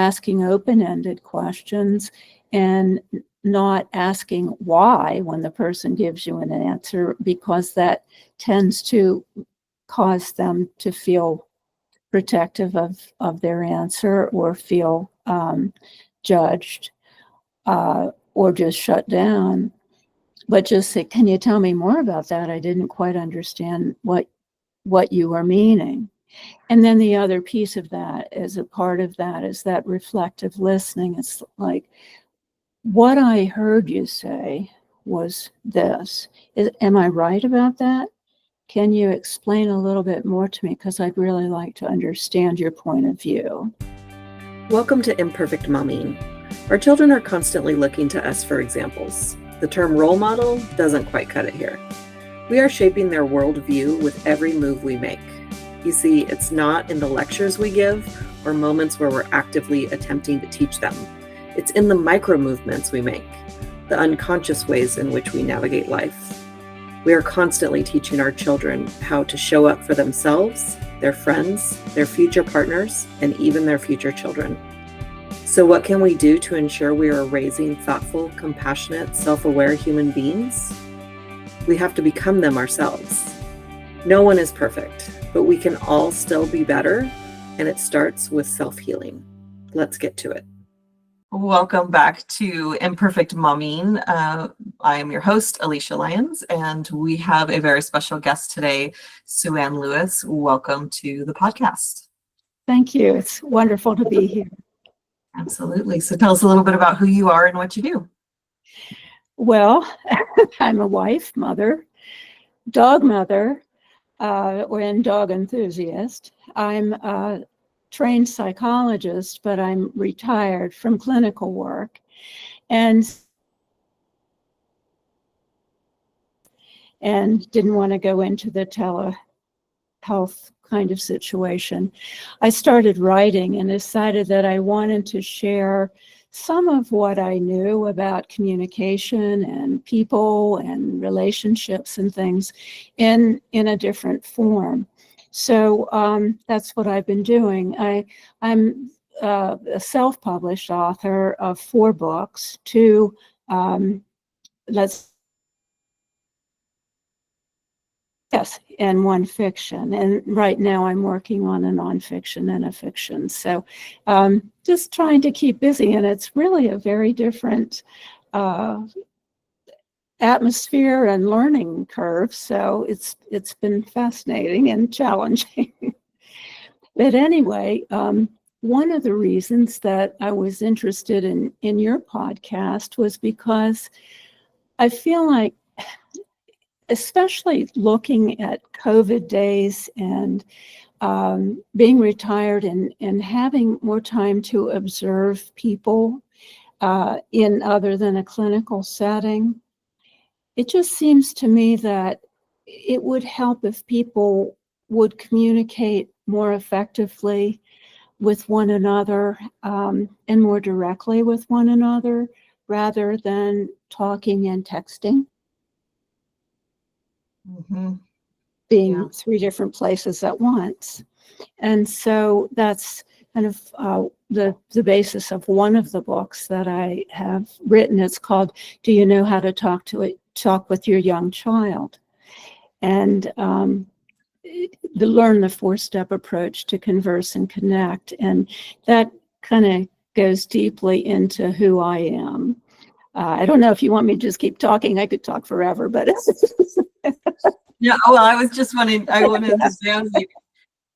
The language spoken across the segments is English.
asking open-ended questions and not asking why when the person gives you an answer, because that tends to cause them to feel protective of their answer or feel judged or just shut down. But just say, can you tell me more about that? I didn't quite understand what you were meaning. And then the other piece of that, as a part of that, is that reflective listening. It's like, what I heard you say was this. Am I right about that? Can you explain a little bit more to me? Because I'd really like to understand your point of view. Welcome to Imperfect Mommying. Our children are constantly looking to us for examples. The term role model doesn't quite cut it here. We are shaping their worldview with every move we make. You see, it's not in the lectures we give or moments where we're actively attempting to teach them. It's in the micro movements we make, the unconscious ways in which we navigate life. We are constantly teaching our children how to show up for themselves, their friends, their future partners, and even their future children. So what can we do to ensure we are raising thoughtful, compassionate, self-aware human beings? We have to become them ourselves. No one is perfect, but we can all still be better, and it starts with self-healing. Let's get to it. Welcome back to Imperfect Mommying. I am your host, Alysia Lyons, and we have a very special guest today, Suanne Lewis. Welcome to the podcast. Thank you. It's wonderful to be here. Absolutely. So tell us a little bit about who you are and what you do. Well, I'm a wife, mother, dog mother, and dog enthusiast. I'm a trained psychologist, but I'm retired from clinical work and didn't want to go into the telehealth kind of situation. I started writing and decided that I wanted to share some of what I knew about communication and people and relationships and things in a different form. So that's what I've been doing. I'm a self-published author of 4 books, 2 and 1 fiction. And right now I'm working on a nonfiction and a fiction. So just trying to keep busy. And it's really a very different atmosphere and learning curve. So it's been fascinating and challenging. But anyway, one of the reasons that I was interested in your podcast was because I feel like, especially looking at COVID days and being retired and having more time to observe people in other than a clinical setting, it just seems to me that it would help if people would communicate more effectively with one another and more directly with one another rather than talking and texting. Mm-hmm. Being 3 different places at once. And so that's kind of the basis of one of the books that I have written. It's called, Do You Know How to Talk with Your Young Child? And learn the 4-step approach to converse and connect. And that kind of goes deeply into who I am. I don't know if you want me to just keep talking. I could talk forever, but Yeah, well, I was just wanted to say, I was like,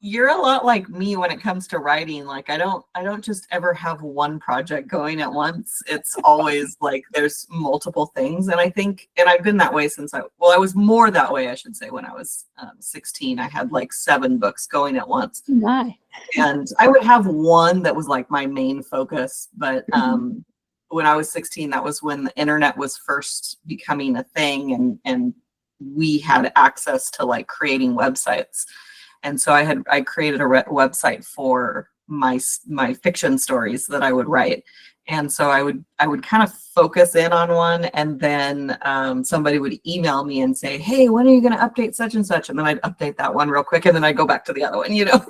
you're a lot like me when it comes to writing. Like I don't just ever have one project going at once. It's always like there's multiple things. And I think, and I've been that way since I was more that way, I should say, when I was 16. I had like 7 books going at once. My. And I would have one that was like my main focus. But when I was 16, that was when the internet was first becoming a thing, and we had access to like creating websites. And so I created a website for my fiction stories that I would write. And so I would kind of focus in on one, and then somebody would email me and say, hey, when are you going to update such and such? And then I'd update that one real quick, and then I'd go back to the other one, you know.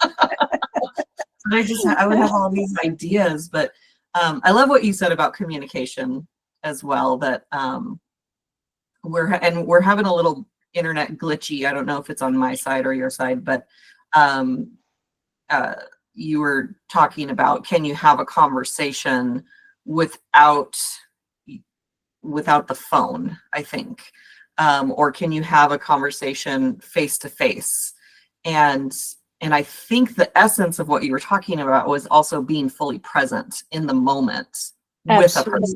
So I would have all these ideas, but I love what you said about communication as well, that we're having a little internet glitchy. I don't know if it's on my side or your side, but um, you were talking about, can you have a conversation without the phone, I think, or can you have a conversation face to face? And I think the essence of what you were talking about was also being fully present in the moment with a person.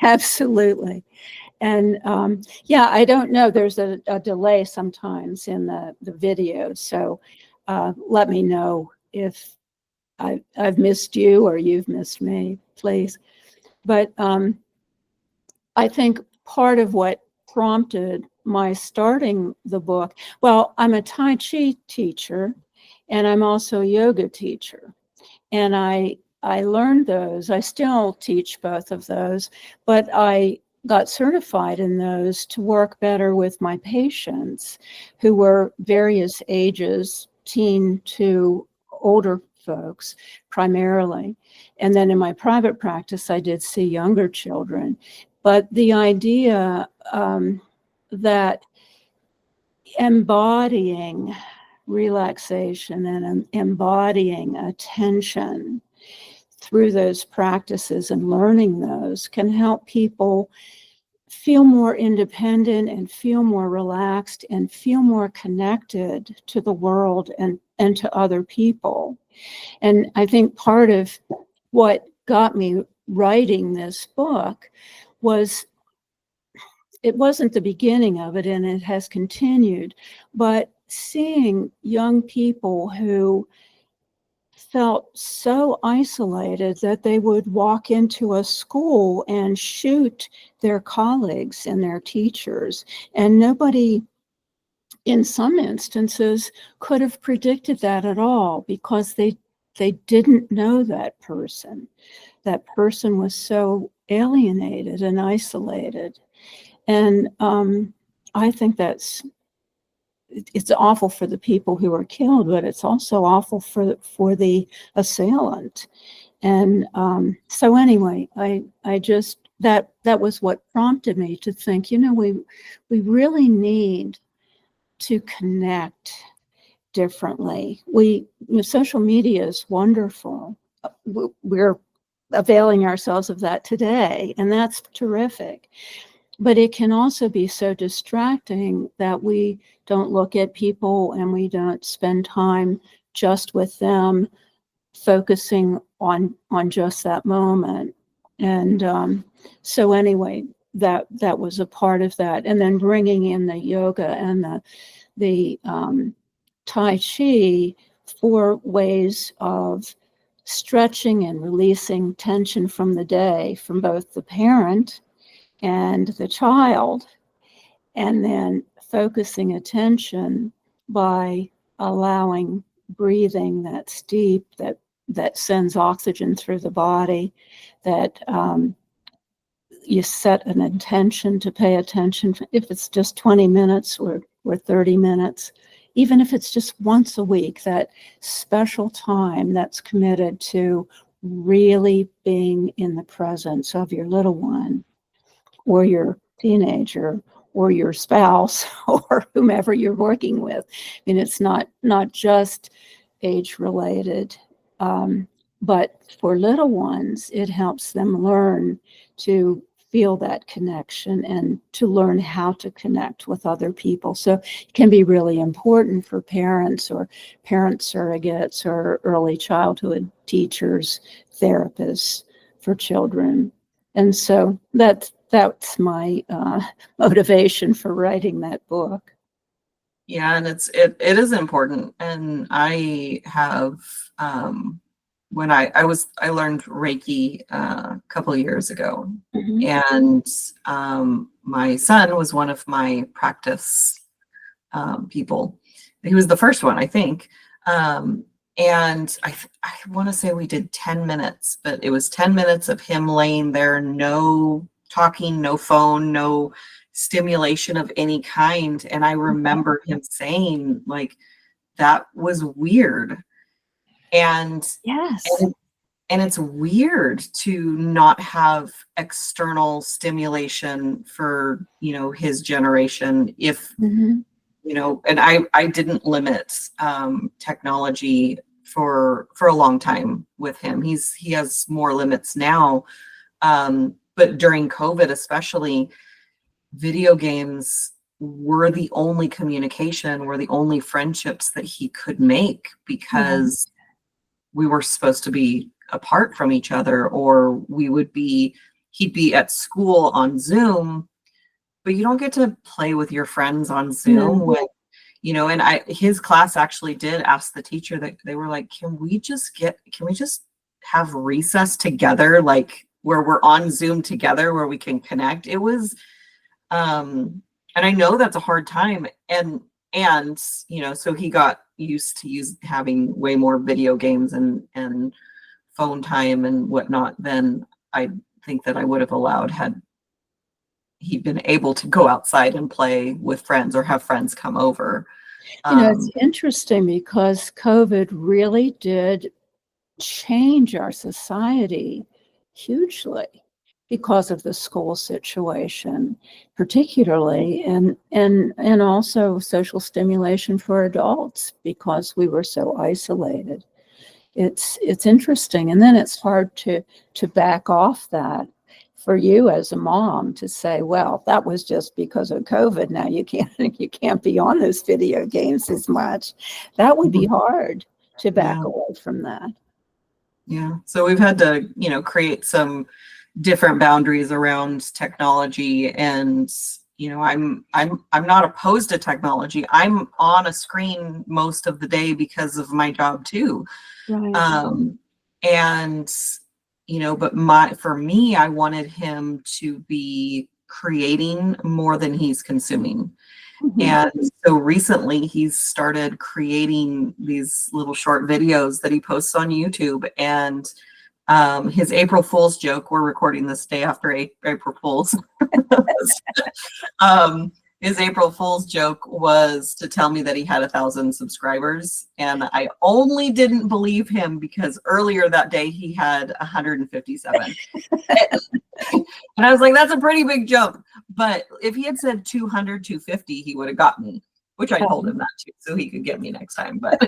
Absolutely. And yeah, I don't know. There's a delay sometimes in the video. So let me know if I've missed you or you've missed me, please. But I think part of what prompted my starting the book, well, I'm a Tai Chi teacher and I'm also a yoga teacher. And I learned those. I still teach both of those, but I got certified in those to work better with my patients who were various ages, teen to older folks primarily. And then in my private practice, I did see younger children. But the idea that embodying relaxation and embodying attention through those practices and learning those can help people feel more independent and feel more relaxed and feel more connected to the world and to other people. And I think part of what got me writing this book was, it wasn't the beginning of it and it has continued, but seeing young people who felt so isolated that they would walk into a school and shoot their colleagues and their teachers, and nobody in some instances could have predicted that at all because they didn't know that person. That person was so alienated and isolated. And I think it's awful for the people who are killed, but it's also awful for the assailant. And so anyway, I just, that was what prompted me to think, we really need to connect differently. Social media is wonderful. We're availing ourselves of that today, and that's terrific. But it can also be so distracting that we don't look at people and we don't spend time just with them, focusing on just that moment. And so anyway, that was a part of that. And then bringing in the yoga and the Tai Chi for ways of stretching and releasing tension from the day from both the parent and the child, and then focusing attention by allowing breathing that's deep, that sends oxygen through the body, that you set an intention to pay attention, if it's just 20 minutes or 30 minutes, even if it's just once a week, that special time that's committed to really being in the presence of your little one or your teenager or your spouse or whomever you're working with. I mean, it's not just age related, but for little ones, it helps them learn to feel that connection and to learn how to connect with other people. So it can be really important for parents or parent surrogates or early childhood teachers, therapists for children. And so that's my motivation for writing that book. Yeah, and it is important. And I have when I learned Reiki a couple of years ago, and my son was one of my practice people. He was the first one, I think. And I want to say we did 10 minutes, but it was 10 minutes of him laying there, no talking, no phone, no stimulation of any kind. And I remember him saying, like, that was weird. And Yes. and it's weird to not have external stimulation for, his generation. If, Mhm. and I didn't limit technology for a long time with him. He has more limits now. But during COVID, especially, video games were the only communication, were the only friendships that he could make, Right. because we were supposed to be apart from each other, or he'd be at school on Zoom, but you don't get to play with your friends on Zoom No. when, and his class actually did ask the teacher, that they were like, can we just have recess together, like where we're on Zoom together, where we can connect. It was, and I know that's a hard time. And so he got used to having way more video games and phone time and whatnot than I think that I would have allowed had he been able to go outside and play with friends or have friends come over. It's interesting because COVID really did change our society hugely because of the school situation, particularly, and also social stimulation for adults because we were so isolated. It's interesting, and then it's hard to back off that for you as a mom to say, well, that was just because of COVID. Now you can't be on those video games as much. That would be hard to back Yeah. away from that. Yeah. So we've had to, create some different boundaries around technology. And, I'm not opposed to technology. I'm on a screen most of the day because of my job too. Right. And, but for me, I wanted him to be creating more than he's consuming. Mhm. And so recently he's started creating these little short videos that he posts on YouTube. And his April Fool's joke, we're recording this day after April Fool's. His April Fool's joke was to tell me that he had 1,000 subscribers. And I only didn't believe him because earlier that day he had 157. And I was like, that's a pretty big jump. But if he had said 200, 250, he would have got me, which I told him that too, so he could get me next time. But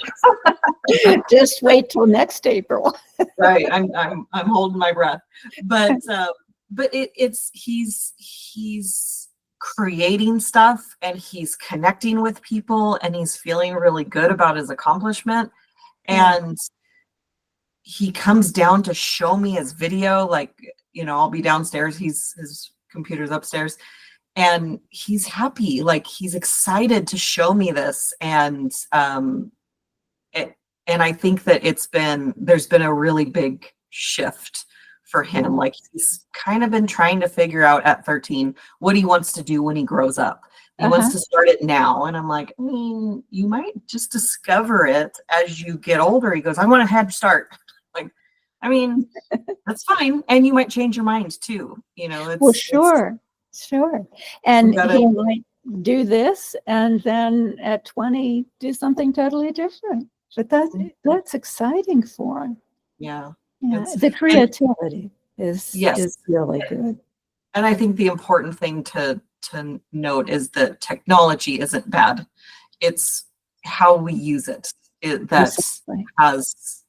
just wait till next April. right, I'm holding my breath. But he's creating stuff, and he's connecting with people, and he's feeling really good about his accomplishment. And he comes down to show me his video, like, I'll be downstairs, his computer's upstairs, and he's happy, like he's excited to show me this. And I think that there's been a really big shift for him. Like, he's kind of been trying to figure out at 13 what he wants to do when he grows up. He wants to start it now. And I'm like, you might just discover it as you get older. He goes, I want a head start. Like, that's fine. And you might change your mind too. Well, sure. And he might do this and then at 20 do something totally different. But that's exciting for him. Yeah. The creativity is really good. And I think the important thing to note is that technology isn't bad. It's how we use it that has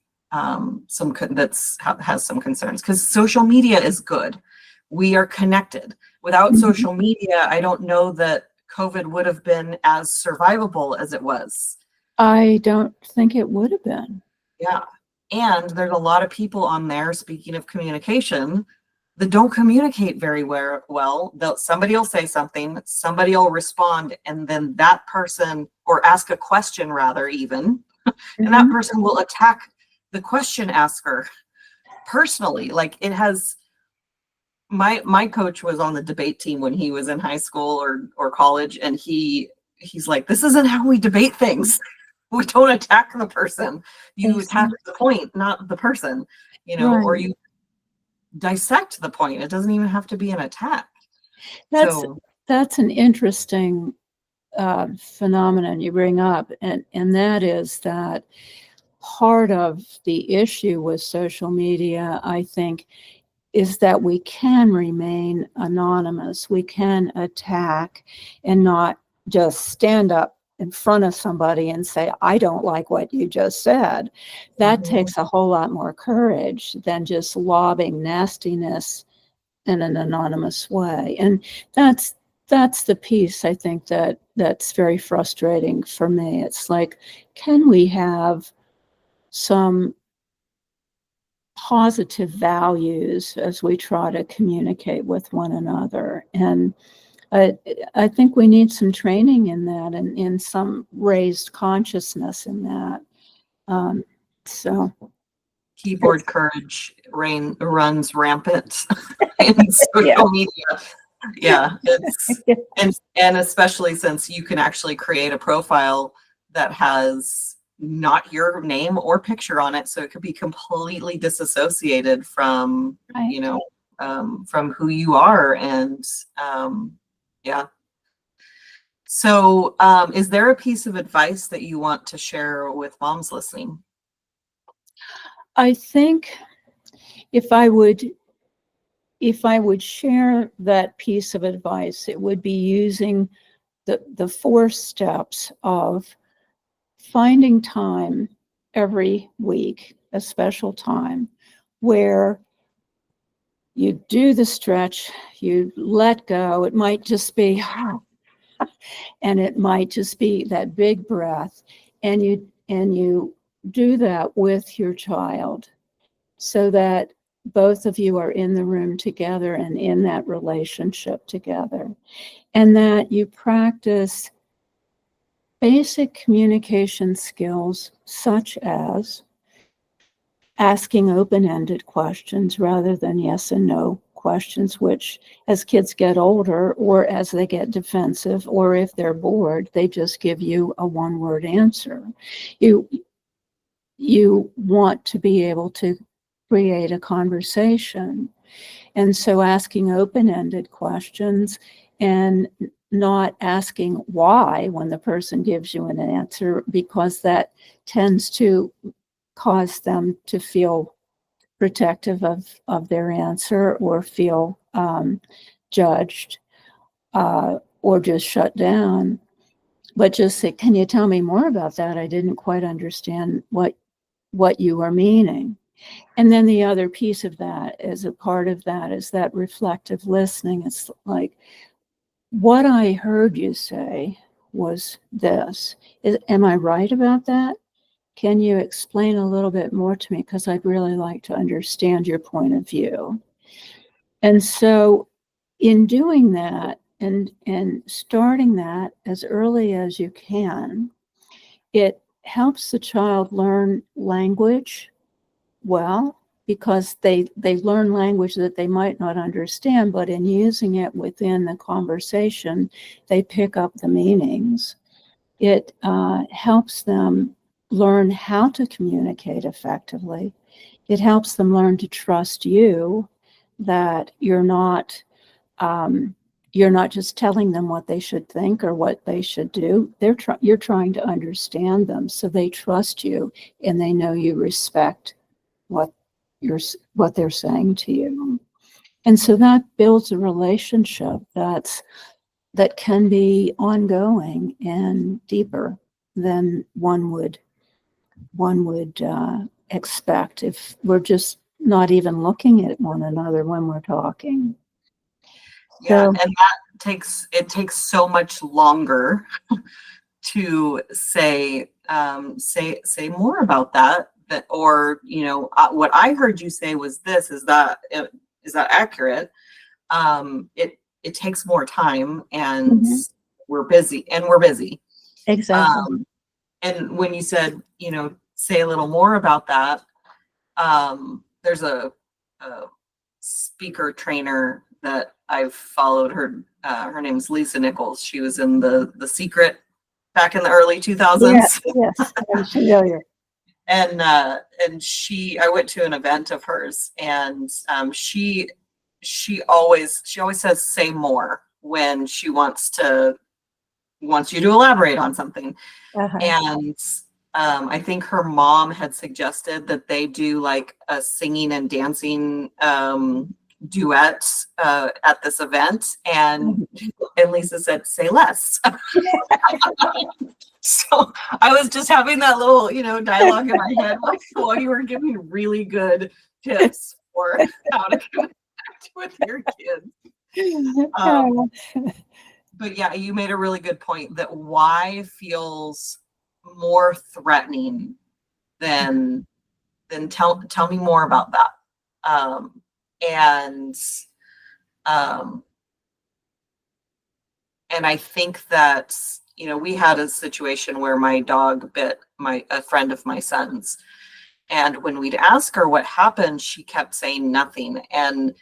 some concerns, because social media is good. We are connected. Without social media, I don't know that COVID would have been as survivable as it was. I don't think it would have been. Yeah. And there's a lot of people on there, speaking of communication, that don't communicate very well. Somebody will say something, somebody will respond, and then that person, or ask a question rather even, and that person will attack the question asker personally. Like, it has, my coach was on the debate team when he was in high school or college, and he's like, this isn't how we debate things. We don't attack the person. You attack the point, not the person, or you dissect the point. It doesn't even have to be an attack. That's an interesting phenomenon you bring up, and that is that part of the issue with social media, I think, is that we can remain anonymous. We can attack and not just stand up in front of somebody and say, I don't like what you just said. That takes a whole lot more courage than just lobbing nastiness in an anonymous way. And that's the piece, I think, that's very frustrating for me. It's like, can we have some positive values as we try to communicate with one another? And I think we need some training in that, and in some raised consciousness in that. So Keyboard courage runs rampant in social media. Yeah, and especially since you can actually create a profile that has not your name or picture on it, so it could be completely disassociated from from who you are. And yeah. So is there a piece of advice that you want to share with moms listening? I think if I would share that piece of advice, it would be using the 4 steps of finding time every week, a special time, where you do the stretch, you let go. It might just be, and it might just be that big breath, and you do that with your child, so that both of you are in the room together and in that relationship together, and that you practice basic communication skills such as asking open-ended questions rather than yes and no questions, which as kids get older, or as they get defensive, or if they're bored, they just give you a one-word answer. You want to be able to create a conversation. And so asking open-ended questions and not asking why when the person gives you an answer, because that tends to cause them to feel protective of their answer, or feel judged, or just shut down. But just say, can you tell me more about that? I didn't quite understand what you were meaning. And then the other piece of that, as a part of that, is that reflective listening. It's like, what I heard you say was this. Am I right about that? Can you explain a little bit more to me? Because I'd really like to understand your point of view. And so in doing that, and starting that as early as you can, it helps the child learn language well, because they learn language that they might not understand, but in using it within the conversation, they pick up the meanings. It helps them learn how to communicate effectively. It helps them learn to trust you, that you're not just telling them what they should think or what they should do. You're trying to understand them, so they trust you and they know you respect what they're saying to you. And so that builds a relationship that can be ongoing and deeper than one would expect if we're just not even looking at one another when we're talking. Yeah, So, and that takes so much longer to say more about that, or what I heard you say was this. Is that accurate? It takes more time, and we're busy. exactly. And when you said, say a little more about that, there's a speaker trainer that I've followed. Her name's Lisa Nichols. She was in the Secret back in the early 2000s. Yes, I'm familiar. And I went to an event of hers, and she always says say more when she wants you to elaborate on something. Uh-huh. And I think her mom had suggested that they do like a singing and dancing duet at this event, and Lisa said, "Say less." So I was just having that little, dialogue in my head while you were giving really good tips for how to connect with your kids. But yeah, you made a really good point that why feels more threatening than tell me more about that. And I think that, we had a situation where my dog bit a friend of my son's. And when we'd ask her what happened, she kept saying nothing. And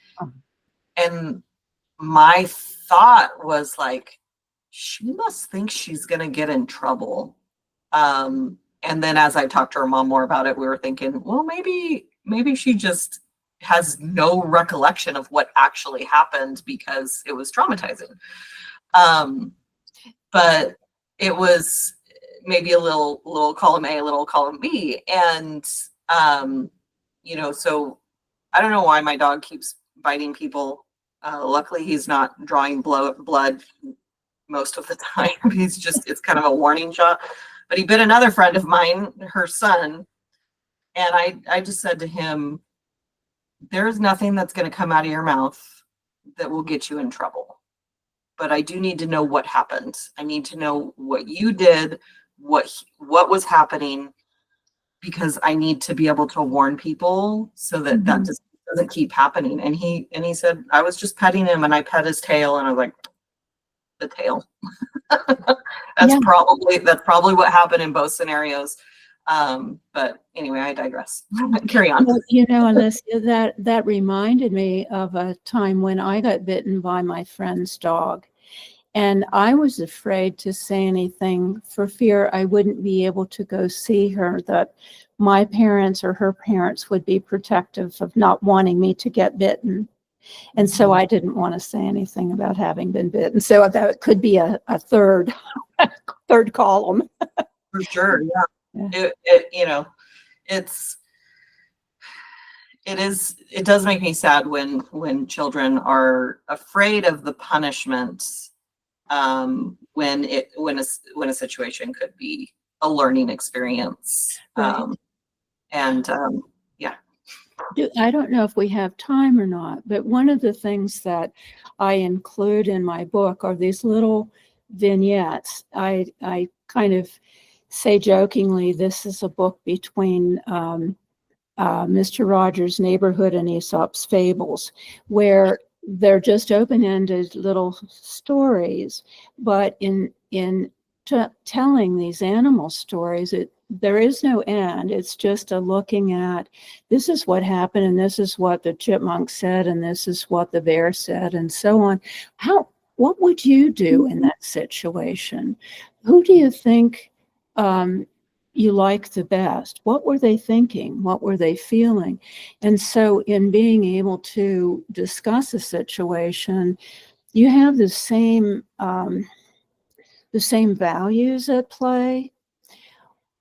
my thought was like, she must think she's going to get in trouble. And then as I talked to her mom more about it, we were thinking, well, maybe she just has no recollection of what actually happened because it was traumatizing. But it was maybe a little column A, a little column B. And, so I don't know why my dog keeps biting people. Luckily, he's not drawing blood most of the time. It's kind of a warning shot. But he bit another friend of mine, her son. And I just said to him, there's nothing that's going to come out of your mouth that will get you in trouble. But I do need to know what happened. I need to know what you did, what was happening, because I need to be able to warn people so that that just doesn't keep happening. And he said, I was just petting him and I pet his tail, and I was like, the tail. That's probably what happened in both scenarios. But anyway, I digress. Carry on. Well, Alysia, that reminded me of a time when I got bitten by my friend's dog. And I was afraid to say anything for fear I wouldn't be able to go see her, that my parents or her parents would be protective of not wanting me to get bitten. And so I didn't want to say anything about having been bitten. So that could be a third column. For sure, yeah. It does make me sad when children are afraid of the punishment, when a situation could be a learning experience. Right. Yeah. I don't know if we have time or not, but one of the things that I include in my book are these little vignettes. I kind of say jokingly, this is a book between Mr. Rogers' Neighborhood and Aesop's Fables, where they're just open-ended little stories, but in telling these animal stories, there is no end. It's just a looking at, this is what happened, and this is what the chipmunk said, and this is what the bear said, and so on. What would you do in that situation? Who do you think you like the best? What were they thinking? What were they feeling? And so in being able to discuss a situation, you have the same values at play,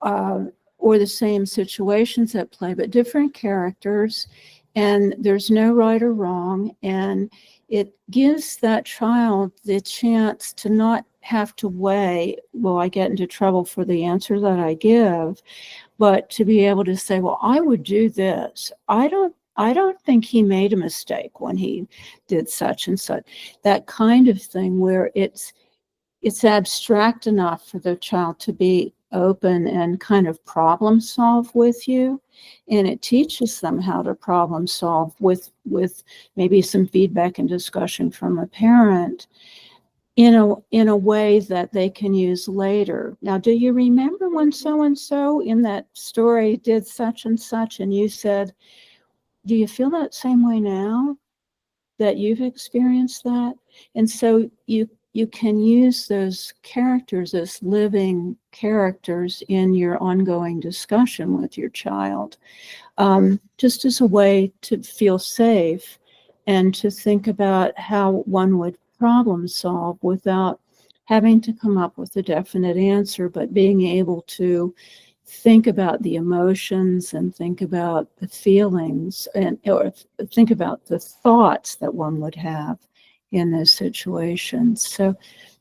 or the same situations at play, but different characters, and there's no right or wrong. And it gives that child the chance to not have to weigh, will I get into trouble for the answer that I give, but to be able to say, well, I would do this. I don't think he made a mistake when he did such and such. That kind of thing where it's abstract enough for the child to be open and kind of problem solve with you. And it teaches them how to problem solve with maybe some feedback and discussion from a parent in a way that they can use later. Now, do you remember when so-and-so in that story did such and such, and you said, do you feel that same way now that you've experienced that? And so you can use those characters as living characters in your ongoing discussion with your child, just as a way to feel safe and to think about how one would problem solve without having to come up with a definite answer, but being able to think about the emotions and think about the feelings or think about the thoughts that one would have in those situations. So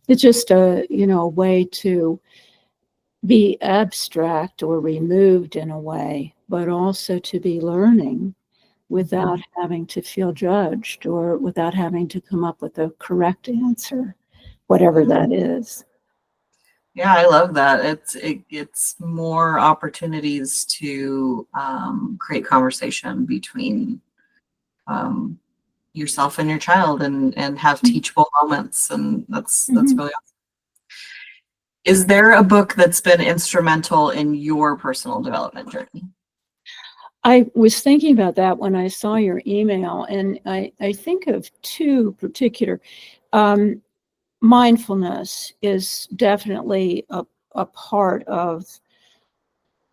it's just a way to be abstract or removed in a way, but also to be learning without having to feel judged or without having to come up with a correct answer, whatever that is. Yeah, I love that. It's more opportunities to create conversation between yourself and your child, and have teachable moments, and that's really awesome. Is there a book that's been instrumental in your personal development journey? I was thinking about that when I saw your email, and I think of two particular. Mindfulness is definitely a part of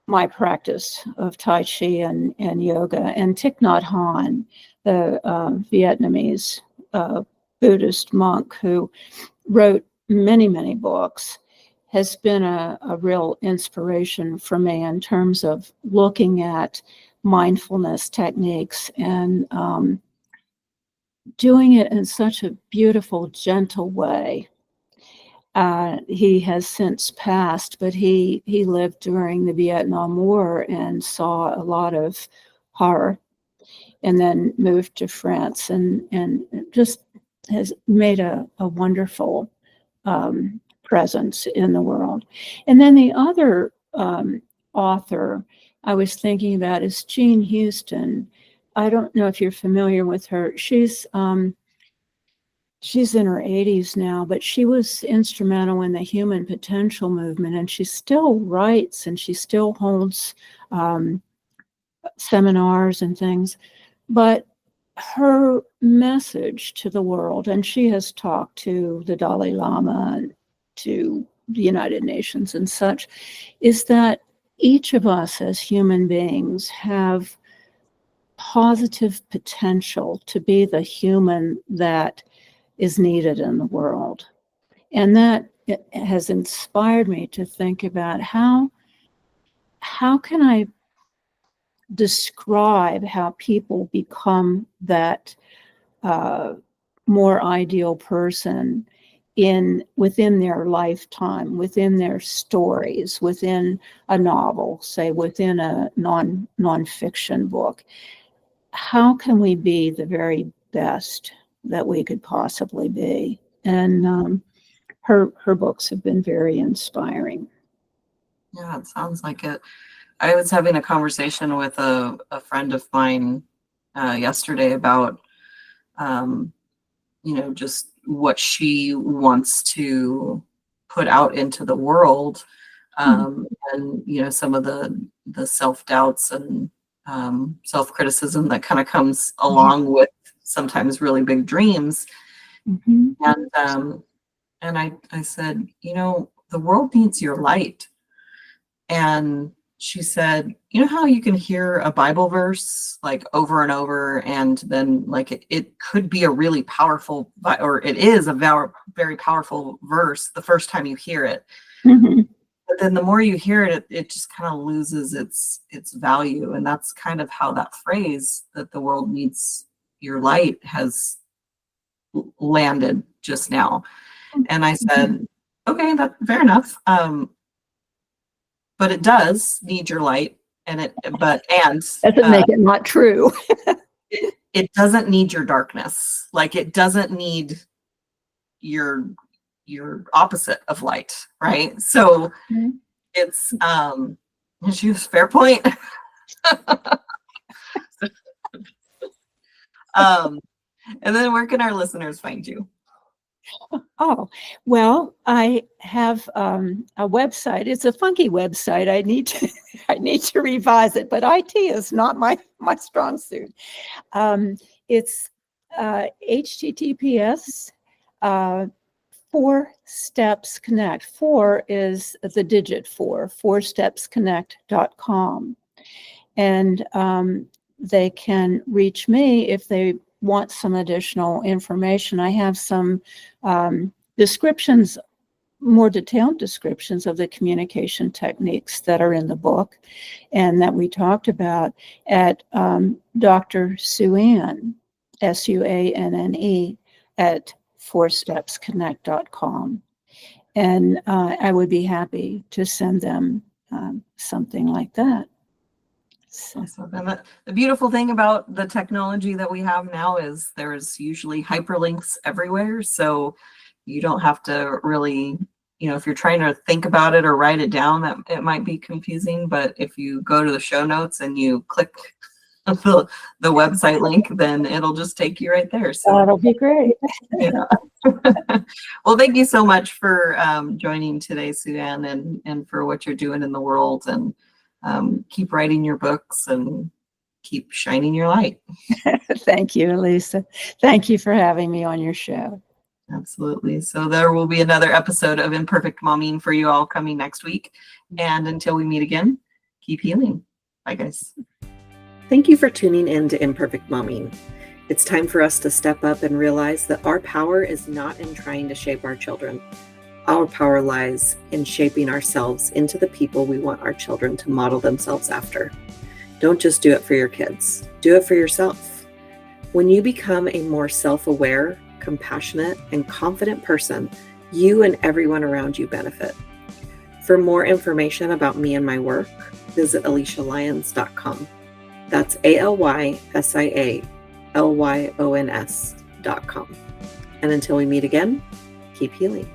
my practice of Tai Chi and yoga. And Thich Nhat Hanh, the Vietnamese Buddhist monk who wrote many, many books, has been a real inspiration for me in terms of looking at mindfulness techniques and doing it in such a beautiful, gentle way. He has since passed, but he lived during the Vietnam War and saw a lot of horror, and then moved to France and just has made a wonderful presence in the world. And then the other author I was thinking about is Jean Houston. I don't know if you're familiar with her. She's in her 80s now, but she was instrumental in the human potential movement, and she still writes and she still holds seminars and things. But her message to the world, and she has talked to the Dalai Lama and to the United Nations and such, is that each of us as human beings have positive potential to be the human that is needed in the world. And that has inspired me to think about how can I describe how people become that more ideal person within their lifetime, within their stories, within a novel, say within a nonfiction book. How can we be the very best that we could possibly be? And her books have been very inspiring. Yeah, it sounds like it. I was having a conversation with a friend of mine yesterday about just what she wants to put out into the world, and some of the self-doubts and self-criticism that kind of comes along with sometimes really big dreams. And I said, the world needs your light. And she said, you know how you can hear a Bible verse like over and over, and then like it could be a really powerful, or it is a very powerful verse the first time you hear it. But then the more you hear it, it just kind of loses its value. And that's kind of how that phrase, that the world needs your light, has landed just now. And I said, okay, that's fair enough. But it does need your light, and doesn't make it not true. it doesn't need your darkness. Like, it doesn't need your opposite of light, right? So it's she was fair point. And then where can our listeners find you? Oh, well, I have a website. It's a funky website. I need to revise it, but IT is not my strong suit. It's HTTPS 4 Steps Connect. 4 is the digit 4, 4stepsconnect.com. And they can reach me if they want some additional information. I have some descriptions more detailed descriptions of the communication techniques that are in the book and that we talked about at Dr. Suanne, Suanne, at fourstepsconnect.com. And I would be happy to send them something like that. So. Awesome. And the beautiful thing about the technology that we have now is there's usually hyperlinks everywhere. So you don't have to really, if you're trying to think about it or write it down, that it might be confusing. But if you go to the show notes and you click the website link, then it'll just take you right there. So that'll be great. Yeah. Well, thank you so much for joining today, Suanne, and for what you're doing in the world, and keep writing your books and keep shining your light. Thank you, Alysia. Thank you for having me on your show. Absolutely. So there will be another episode of Imperfect Momming for you all coming next week. And until we meet again, keep healing. Bye, guys. Thank you for tuning in to Imperfect Momming. It's time for us to step up and realize that our power is not in trying to shape our children. Our power lies in shaping ourselves into the people we want our children to model themselves after. Don't just do it for your kids. Do it for yourself. When you become a more self-aware, compassionate, and confident person, you and everyone around you benefit. For more information about me and my work, visit AlysiaLyons.com. That's ALYSIALYONS.com. And until we meet again, keep healing.